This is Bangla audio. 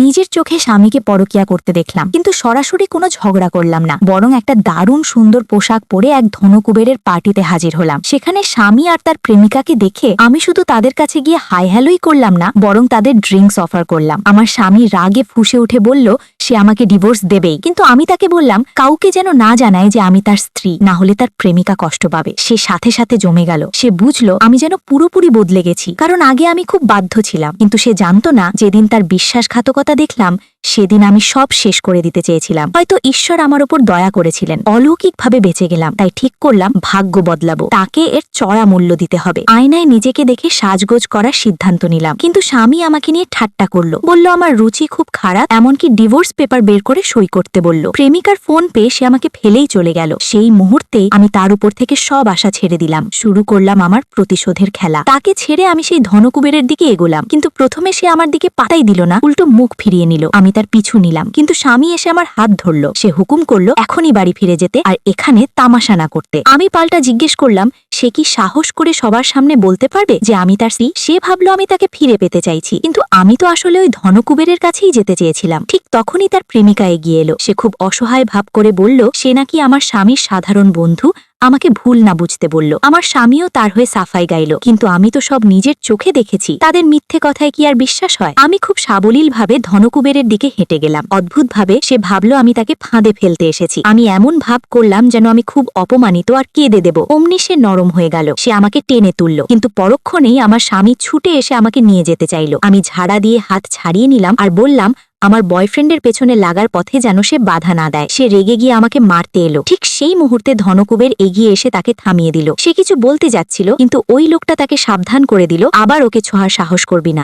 নিজের চোখে স্বামীকে পরকিয়া করতে দেখলাম, কিন্তু সরাসরি কোনো ঝগড়া করলাম না, বরং একটা দারুণ সুন্দর পোশাক পরে এক ধনকুবেরের পার্টিতে হাজির হলাম। সেখানে স্বামী আর তার প্রেমিকাকে দেখে আমি শুধু তাদের কাছে গিয়ে হাই হ্যালোই করলাম না, বরং তাদের ড্রিঙ্কস অফার করলাম। আমার স্বামী রাগে ফুঁসে উঠে বলল সে আমাকে ডিভোর্স দেবেই, কিন্তু আমি তাকে বললাম কাউকে যেন না জানায় যে আমি তার স্ত্রী, না হলে তার প্রেমিকা কষ্ট পাবে। সে সাথে সাথে জমে গেল। সে বুঝলো আমি যেন পুরোপুরি বদলে গেছি, কারণ আগে আমি খুব বাধ্য ছিলাম, কিন্তু সে জানতো না যেদিন তার বিশ্বাসঘাতকতা দেখলাম সেদিন আমি সব শেষ করে দিতে চেয়েছিলাম। হয়তো ঈশ্বর আমার ওপর দয়া করেছিলেন, অলৌকিকভাবে বেঁচে গেলাম। তাই ঠিক করলাম ভাগ্য বদলাবো, তাকে এর চড়া মূল্য দিতে হবে। আয়নায় নিজেকে দেখে সাজগোজ করার সিদ্ধান্ত নিলাম, কিন্তু স্বামী আমাকে নিয়ে ঠাট্টা করলো, বলল আমার রুচি খুব খারাপ, এমনকি ডিভোর্স পেপার বের করে সই করতে বলল। প্রেমিকার ফোন পেয়ে সে আমাকে ফেলেই চলে গেল। সেই মুহূর্তেই আমি তার উপর থেকে সব আশা ছেড়ে দিলাম। শুরু করলাম আমার প্রতিশোধের খেলা। তাকে ছেড়ে আমি সেই ধনকুবেরের দিকে এগোলাম, কিন্তু প্রথমে সে আমার দিকে পাতাই দিল না, উল্টো মুখ ফিরিয়ে নিল। আমি তার পিছু নিলাম, কিন্তু স্বামী এসে আমার হাত ধরল। সে হুকুম করলো এখনই বাড়ি ফিরে যেতে, আর এখানে তামাশা না করতে। আমি পাল্টা জিজ্ঞেস করলাম সে কি সাহস করে সবার সামনে বলতে পারবে যে আমি তার স্ত্রী? সে ভাবলো আমি তাকে ফিরে পেতে চাইছি, কিন্তু আমি তো আসলে ওই ধনকুবেরের কাছেই যেতে চেয়েছিলাম। ঠিক তখনই তার প্রেমিকা এগিয়ে এলো। সে খুব অসহায় ভাব করে বলল সে নাকি আমার স্বামীর সাধারণ বন্ধু, আমাকে ভুল না বুঝতে বলল। আমার স্বামীও তার হয়ে সাফাই গাইল, কিন্তু আমি তো সব নিজের চোখে দেখেছি। তাদের মিথ্যে কথায় কি আর বিশ্বাস হয়? আমি খুব সাবলীলভাবে ধনকুবেরের দিকে হেঁটে গেলাম। অদ্ভুতভাবে সে ভাবলো আমি তাকে ফাঁদে ফেলতে এসেছি। আমি এমন ভাব করলাম যেন আমি খুব অপমানিত আর কেঁদে দেব। অমনি সে নরম হয়ে গেল। সে আমাকে টেনে তুলল, কিন্তু পরক্ষণেই আমার স্বামী ছুটে এসে আমাকে নিয়ে যেতে চাইল। আমি ঝাড়া দিয়ে হাত ছাড়িয়ে নিলাম আর বললাম আমার বয়ফ্রেন্ডের পেছনে লাগার পথে যেন সে বাধা না দেয়। সে রেগে গিয়ে আমাকে মারতে এলো। ঠিক সেই মুহূর্তে ধনকুবের এগিয়ে এসে তাকে থামিয়ে দিল। সে কিছু বলতে যাচ্ছিল, কিন্তু ওই লোকটা তাকে সাবধান করে দিল, আবার ওকে ছোঁয়ার সাহস করবি না।